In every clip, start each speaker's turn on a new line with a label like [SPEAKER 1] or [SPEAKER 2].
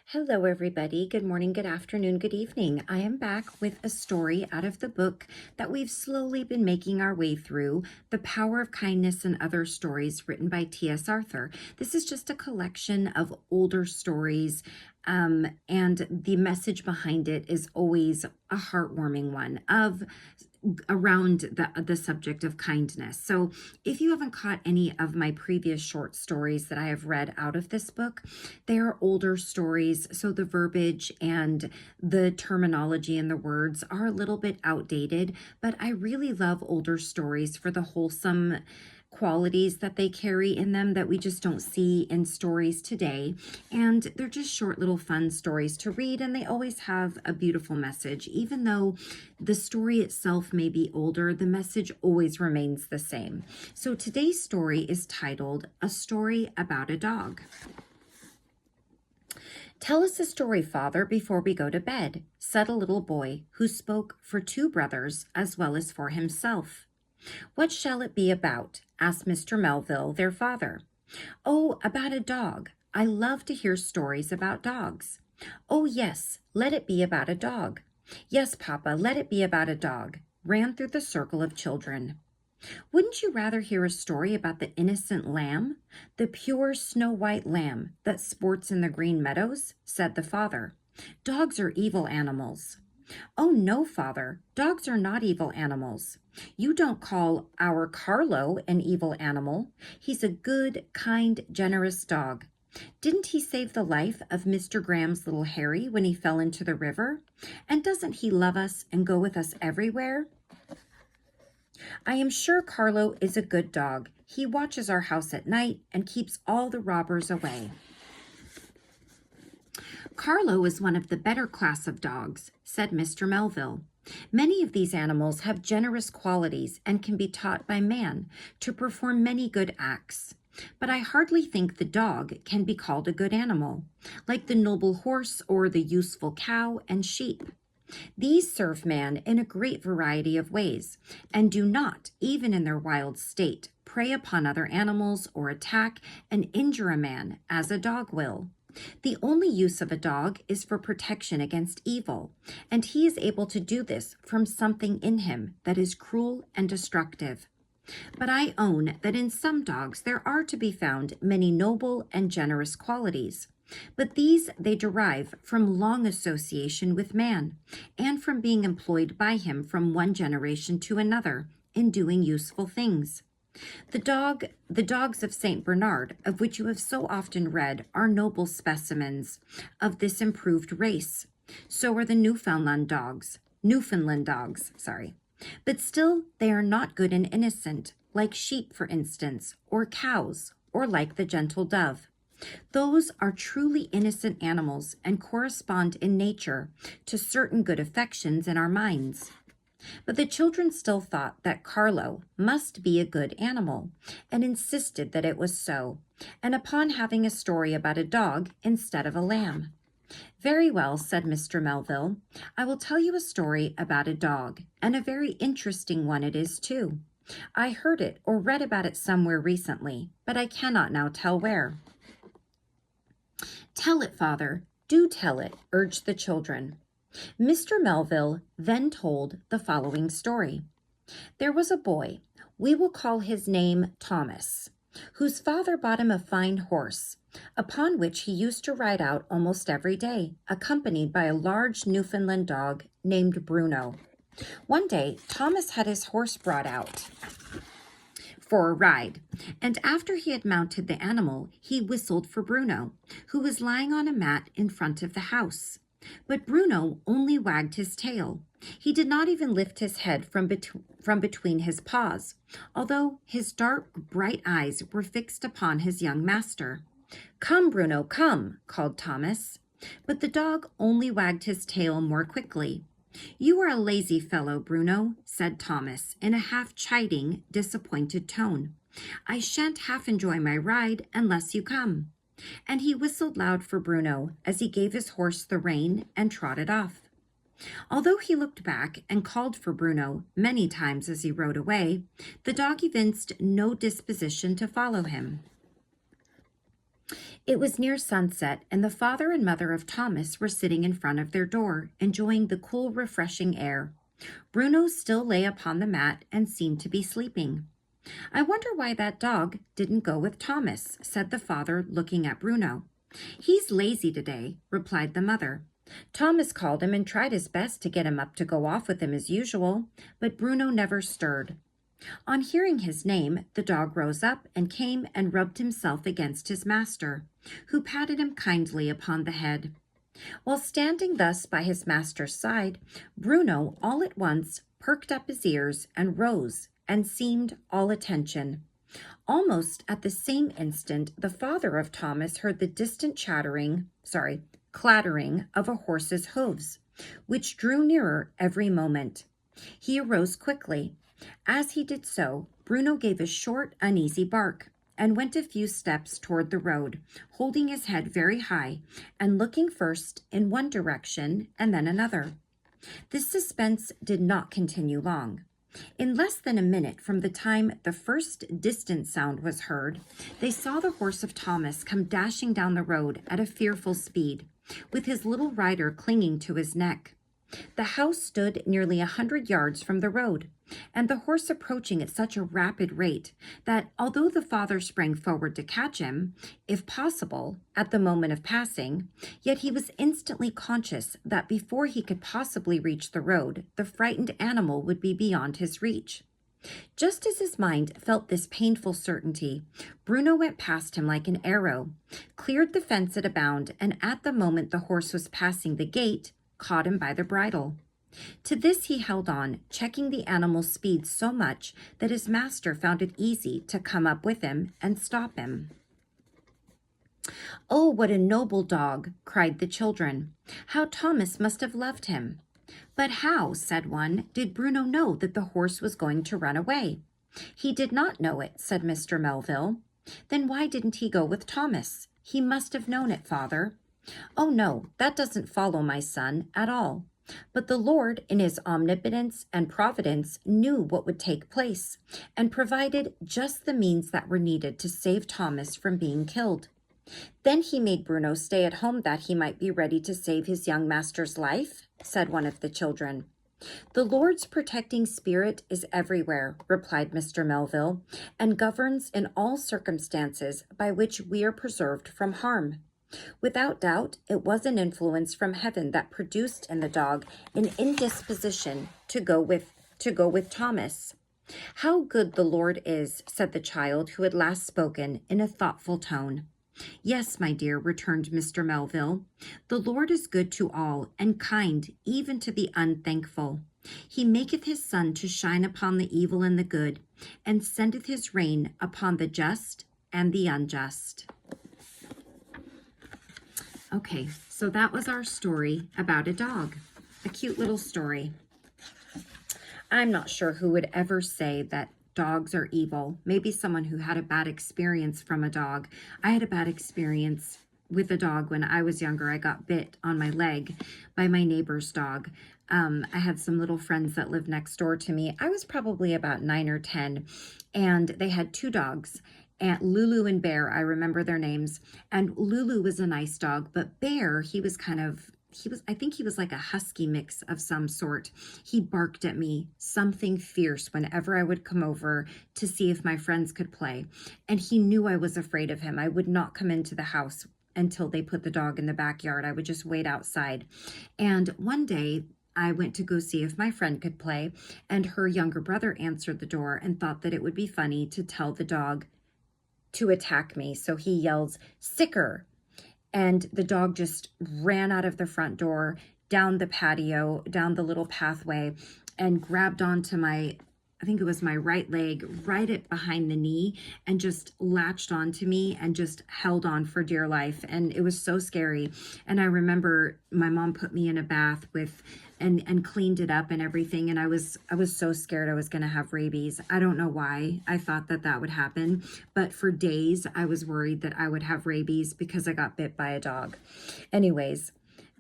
[SPEAKER 1] Hello, everybody. Good morning, good afternoon, good evening. I am back with a story out of the book that we've slowly been making our way through, The Power of Kindness and Other Stories, written by T.S. Arthur. This is just a collection of older stories, and the message behind it is always a heartwarming one of around the subject of kindness. So if you haven't caught any of my previous short stories that I have read out of this book, they are older stories, so the verbiage and the terminology and the words are a little bit outdated, but I really love older stories for the wholesome qualities that they carry in them that we just don't see in stories today. And they're just short little fun stories to read, and they always have a beautiful message. Even though the story itself may be older, the message always remains the same. So today's story is titled A Story About a Dog. "Tell us a story, Father, before we go to bed," said a little boy who spoke for two brothers as well as for himself. "What shall it be about?" asked Mr. Melville, their father. "Oh, about a dog. I love to hear stories about dogs." "Oh, yes, let it be about a dog." "Yes, Papa, let it be about a dog," ran through the circle of children. "Wouldn't you rather hear a story about the innocent lamb, the pure snow-white lamb that sports in the green meadows?" said the father. "Dogs are evil animals." "Oh, no, Father, dogs are not evil animals. You don't call our Carlo an evil animal. He's a good, kind, generous dog. Didn't he save the life of Mr. Graham's little Harry when he fell into the river? And doesn't he love us and go with us everywhere? I am sure Carlo is a good dog. He watches our house at night and keeps all the robbers away." "Carlo is one of the better class of dogs," said Mr. Melville. "Many of these animals have generous qualities and can be taught by man to perform many good acts. But I hardly think the dog can be called a good animal, like the noble horse or the useful cow and sheep. These serve man in a great variety of ways, and do not, even in their wild state, prey upon other animals or attack and injure a man as a dog will. The only use of a dog is for protection against evil, and he is able to do this from something in him that is cruel and destructive. But I own that in some dogs there are to be found many noble and generous qualities. But these they derive from long association with man, and from being employed by him from one generation to another in doing useful things. The dogs of St. Bernard, of which you have so often read, are noble specimens of this improved race. So are the Newfoundland dogs, But still they are not good and innocent, like sheep, for instance, or cows, or like the gentle dove. Those are truly innocent animals and correspond in nature to certain good affections in our minds. But the children still thought that Carlo must be a good animal, and insisted that it was so, and upon having a story about a dog instead of a lamb. "Very well," said Mr. Melville. "I will tell you a story about a dog, and a very interesting one it is too. I heard it or read about it somewhere recently, but I cannot now tell where." "Tell it, Father. Do tell it," urged the children. Mr. Melville then told the following story. There was a boy, we will call his name Thomas, whose father bought him a fine horse, upon which he used to ride out almost every day, accompanied by a large Newfoundland dog named Bruno. One day, Thomas had his horse brought out for a ride, and after he had mounted the animal, he whistled for Bruno, who was lying on a mat in front of the house. But Bruno only wagged his tail. He did not even lift his head from between his paws, although his dark, bright eyes were fixed upon his young master. "Come, Bruno, come," called Thomas. But the dog only wagged his tail more quickly. "You are a lazy fellow, Bruno," said Thomas in a half-chiding, disappointed tone. "I shan't half enjoy my ride unless you come." And he whistled loud for Bruno as he gave his horse the rein and trotted off. Although he looked back and called for Bruno many times as he rode away, the dog evinced no disposition to follow him. It was near sunset, and the father and mother of Thomas were sitting in front of their door, enjoying the cool, refreshing air. Bruno still lay upon the mat and seemed to be sleeping. "I wonder why that dog didn't go with Thomas," said the father, looking at Bruno. "He's lazy today," replied the mother. "Thomas called him and tried his best to get him up to go off with him as usual, but Bruno never stirred." On hearing his name, the dog rose up and came and rubbed himself against his master, who patted him kindly upon the head. While standing thus by his master's side, Bruno all at once perked up his ears and rose and seemed all attention. Almost at the same instant, the father of Thomas heard the distant clattering of a horse's hoofs, which drew nearer every moment. He arose quickly. As he did so, Bruno gave a short, uneasy bark and went a few steps toward the road, holding his head very high and looking first in one direction and then another. This suspense did not continue long. In less than a minute from the time the first distant sound was heard, they saw the horse of Thomas come dashing down the road at a fearful speed, with his little rider clinging to his neck. The house stood nearly 100 yards from the road, and the horse approaching at such a rapid rate that, although the father sprang forward to catch him, if possible, at the moment of passing, yet he was instantly conscious that before he could possibly reach the road, the frightened animal would be beyond his reach. Just as his mind felt this painful certainty, Bruno went past him like an arrow, cleared the fence at a bound, and at the moment the horse was passing the gate, caught him by the bridle. To this he held on, checking the animal's speed so much that his master found it easy to come up with him and stop him. "Oh, what a noble dog!" cried the children. "How Thomas must have loved him!" "But how," said one, "did Bruno know that the horse was going to run away?" "He did not know it," said Mr. Melville. "Then why didn't he go with Thomas? He must have known it, father." "Oh, no, that doesn't follow, my son, at all. But the Lord, in his omnipotence and providence, knew what would take place, and provided just the means that were needed to save Thomas from being killed. Then he made Bruno stay at home that he might be ready to save his young master's life," said one of the children. "The Lord's protecting spirit is everywhere," replied Mr. Melville, "and governs in all circumstances by which we are preserved from harm. Without doubt, it was an influence from heaven that produced in the dog an indisposition to go with Thomas." "How good the Lord is," said the child who had last spoken in a thoughtful tone. "Yes, my dear," returned Mr. Melville. "The Lord is good to all, and kind even to the unthankful. He maketh his sun to shine upon the evil and the good, and sendeth his rain upon the just and the unjust." Okay, so that was our story about a dog. A cute little story. I'm not sure who would ever say that dogs are evil. Maybe someone who had a bad experience from a dog. I had a bad experience with a dog when I was younger. I got bit on my leg by my neighbor's dog. I had some little friends that lived next door to me. I was probably about 9 or 10, and they had two dogs. And Lulu and Bear, I remember their names. And Lulu was a nice dog, but Bear, I think he was like a husky mix of some sort. He barked at me something fierce whenever I would come over to see if my friends could play. And he knew I was afraid of him. I would not come into the house until they put the dog in the backyard. I would just wait outside. And one day, I went to go see if my friend could play, and her younger brother answered the door and thought that it would be funny to tell the dog to attack me. So he yells, "Sicker!" And the dog just ran out of the front door, down the patio, down the little pathway, and grabbed onto I think it was my right leg, right at behind the knee, and just latched onto me and just held on for dear life. And it was so scary. And I remember my mom put me in a bath and cleaned it up and everything. And I was so scared I was going to have rabies. I don't know why I thought that would happen, but for days I was worried that I would have rabies because I got bit by a dog. Anyways,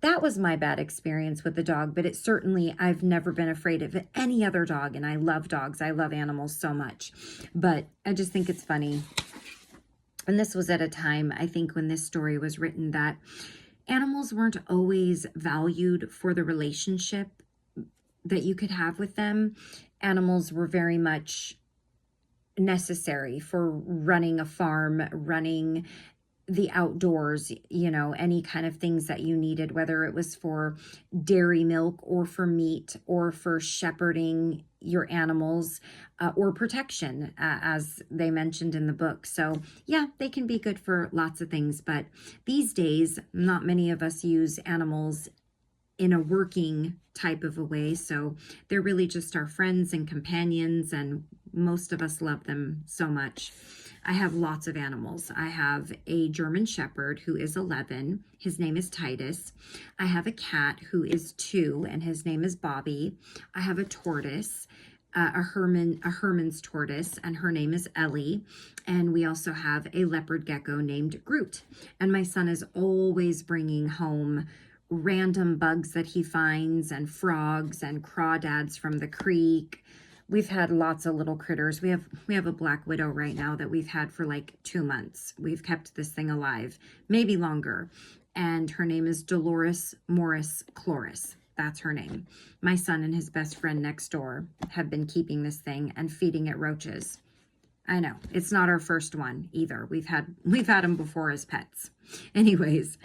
[SPEAKER 1] that was my bad experience with the dog, but I've never been afraid of any other dog, and I love dogs. I love animals so much, but I just think it's funny And this was at a time, I think, when this story was written, that animals weren't always valued for the relationship that you could have with them. Animals were very much necessary for running a farm, running the outdoors, any kind of things that you needed, whether it was for dairy milk or for meat or for shepherding your animals, or protection, as they mentioned in the book. So yeah, they can be good for lots of things, but these days, not many of us use animals in a working type of a way. So they're really just our friends and companions, and most of us love them so much. I have lots of animals. I have a German Shepherd who is 11. His name is Titus. I have a cat who is 2, and his name is Bobby. I have a tortoise, a Herman's tortoise, and her name is Ellie. And we also have a leopard gecko named Groot. And my son is always bringing home random bugs that he finds, and frogs and crawdads from the creek. We've had lots of little critters. We have a black widow right now that we've had for like 2 months. We've kept this thing alive, maybe longer. And her name is Dolores Morris Chloris. That's her name. My son and his best friend next door have been keeping this thing and feeding it roaches. I know, it's not our first one either. We've had them before as pets. Anyways,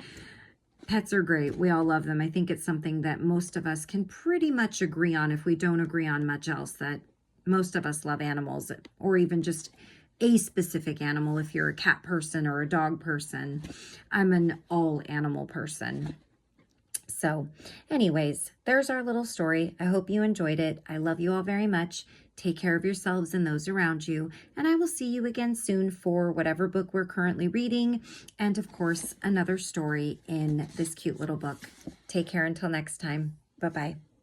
[SPEAKER 1] pets are great. We all love them. I think it's something that most of us can pretty much agree on, if we don't agree on much else, that most of us love animals, or even just a specific animal. If you're a cat person or a dog person, I'm an all animal person. So anyways, there's our little story. I hope you enjoyed it. I love you all very much. Take care of yourselves and those around you, and I will see you again soon for whatever book we're currently reading, and of course, another story in this cute little book. Take care until next time. Bye-bye.